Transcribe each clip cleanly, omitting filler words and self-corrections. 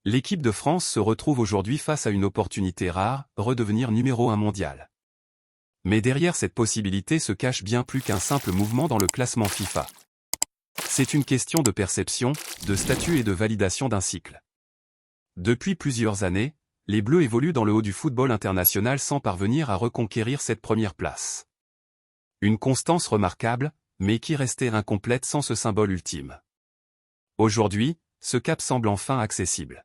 L'équipe de France se retrouve aujourd'hui face à une opportunité rare, redevenir numéro 1 mondial. Mais derrière cette possibilité se cache bien plus qu'un simple mouvement dans le classement FIFA. C'est une question de perception, de statut et de validation d'un cycle. Depuis plusieurs années, les Bleus évoluent dans le haut du football international sans parvenir à reconquérir cette première place. Une constance remarquable, mais qui restait incomplète sans ce symbole ultime. Aujourd'hui, ce cap semble enfin accessible.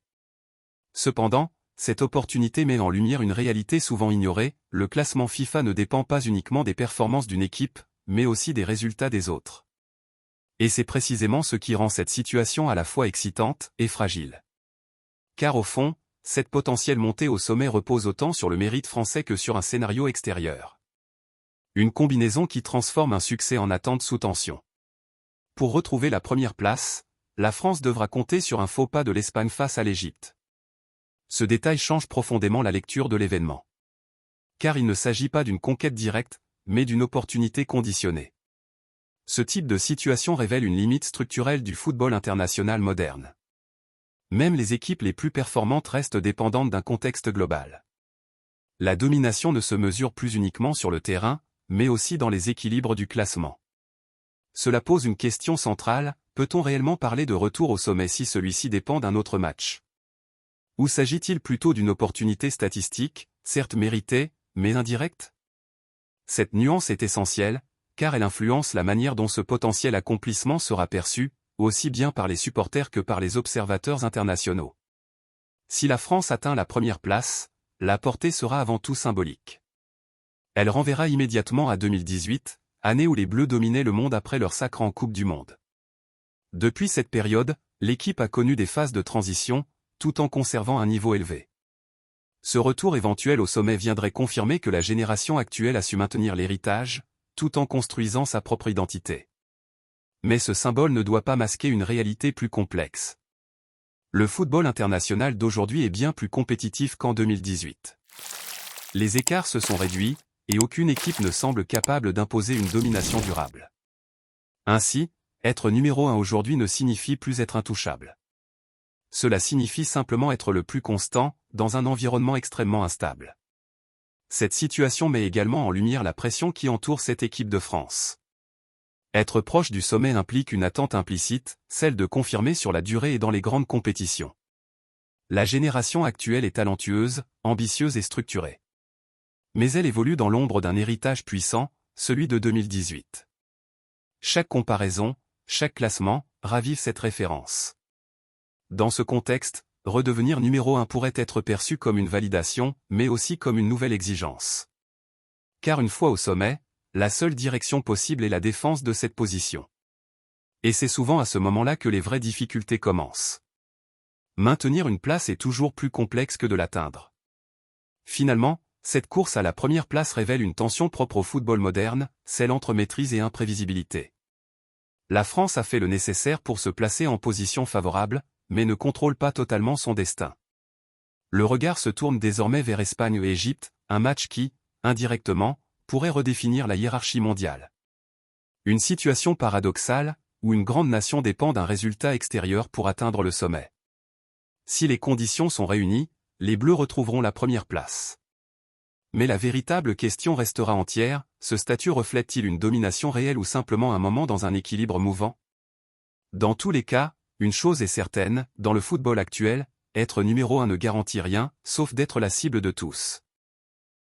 Cependant, cette opportunité met en lumière une réalité souvent ignorée, le classement FIFA ne dépend pas uniquement des performances d'une équipe, mais aussi des résultats des autres. Et c'est précisément ce qui rend cette situation à la fois excitante et fragile. Car au fond, cette potentielle montée au sommet repose autant sur le mérite français que sur un scénario extérieur. Une combinaison qui transforme un succès en attente sous tension. Pour retrouver la première place, la France devra compter sur un faux pas de l'Espagne face à l'Égypte. Ce détail change profondément la lecture de l'événement. Car il ne s'agit pas d'une conquête directe, mais d'une opportunité conditionnée. Ce type de situation révèle une limite structurelle du football international moderne. Même les équipes les plus performantes restent dépendantes d'un contexte global. La domination ne se mesure plus uniquement sur le terrain, mais aussi dans les équilibres du classement. Cela pose une question centrale, peut-on réellement parler de retour au sommet si celui-ci dépend d'un autre match ? Ou s'agit-il plutôt d'une opportunité statistique, certes méritée, mais indirecte ? Cette nuance est essentielle, car elle influence la manière dont ce potentiel accomplissement sera perçu, aussi bien par les supporters que par les observateurs internationaux. Si la France atteint la première place, la portée sera avant tout symbolique. Elle renverra immédiatement à 2018, année où les Bleus dominaient le monde après leur sacre en Coupe du Monde. Depuis cette période, l'équipe a connu des phases de transition, tout en conservant un niveau élevé. Ce retour éventuel au sommet viendrait confirmer que la génération actuelle a su maintenir l'héritage, tout en construisant sa propre identité. Mais ce symbole ne doit pas masquer une réalité plus complexe. Le football international d'aujourd'hui est bien plus compétitif qu'en 2018. Les écarts se sont réduits, et aucune équipe ne semble capable d'imposer une domination durable. Ainsi, être numéro 1 aujourd'hui ne signifie plus être intouchable. Cela signifie simplement être le plus constant, dans un environnement extrêmement instable. Cette situation met également en lumière la pression qui entoure cette équipe de France. Être proche du sommet implique une attente implicite, celle de confirmer sur la durée et dans les grandes compétitions. La génération actuelle est talentueuse, ambitieuse et structurée. Mais elle évolue dans l'ombre d'un héritage puissant, celui de 2018. Chaque comparaison, chaque classement, ravive cette référence. Dans ce contexte, redevenir numéro 1 pourrait être perçu comme une validation, mais aussi comme une nouvelle exigence. Car une fois au sommet, la seule direction possible est la défense de cette position. Et c'est souvent à ce moment-là que les vraies difficultés commencent. Maintenir une place est toujours plus complexe que de l'atteindre. Finalement, cette course à la première place révèle une tension propre au football moderne, celle entre maîtrise et imprévisibilité. La France a fait le nécessaire pour se placer en position favorable, mais ne contrôle pas totalement son destin. Le regard se tourne désormais vers Espagne et Égypte, un match qui, indirectement, pourrait redéfinir la hiérarchie mondiale. Une situation paradoxale, où une grande nation dépend d'un résultat extérieur pour atteindre le sommet. Si les conditions sont réunies, les Bleus retrouveront la première place. Mais la véritable question restera entière, ce statut reflète-t-il une domination réelle ou simplement un moment dans un équilibre mouvant ? Dans tous les cas, une chose est certaine, dans le football actuel, être numéro 1 ne garantit rien, sauf d'être la cible de tous.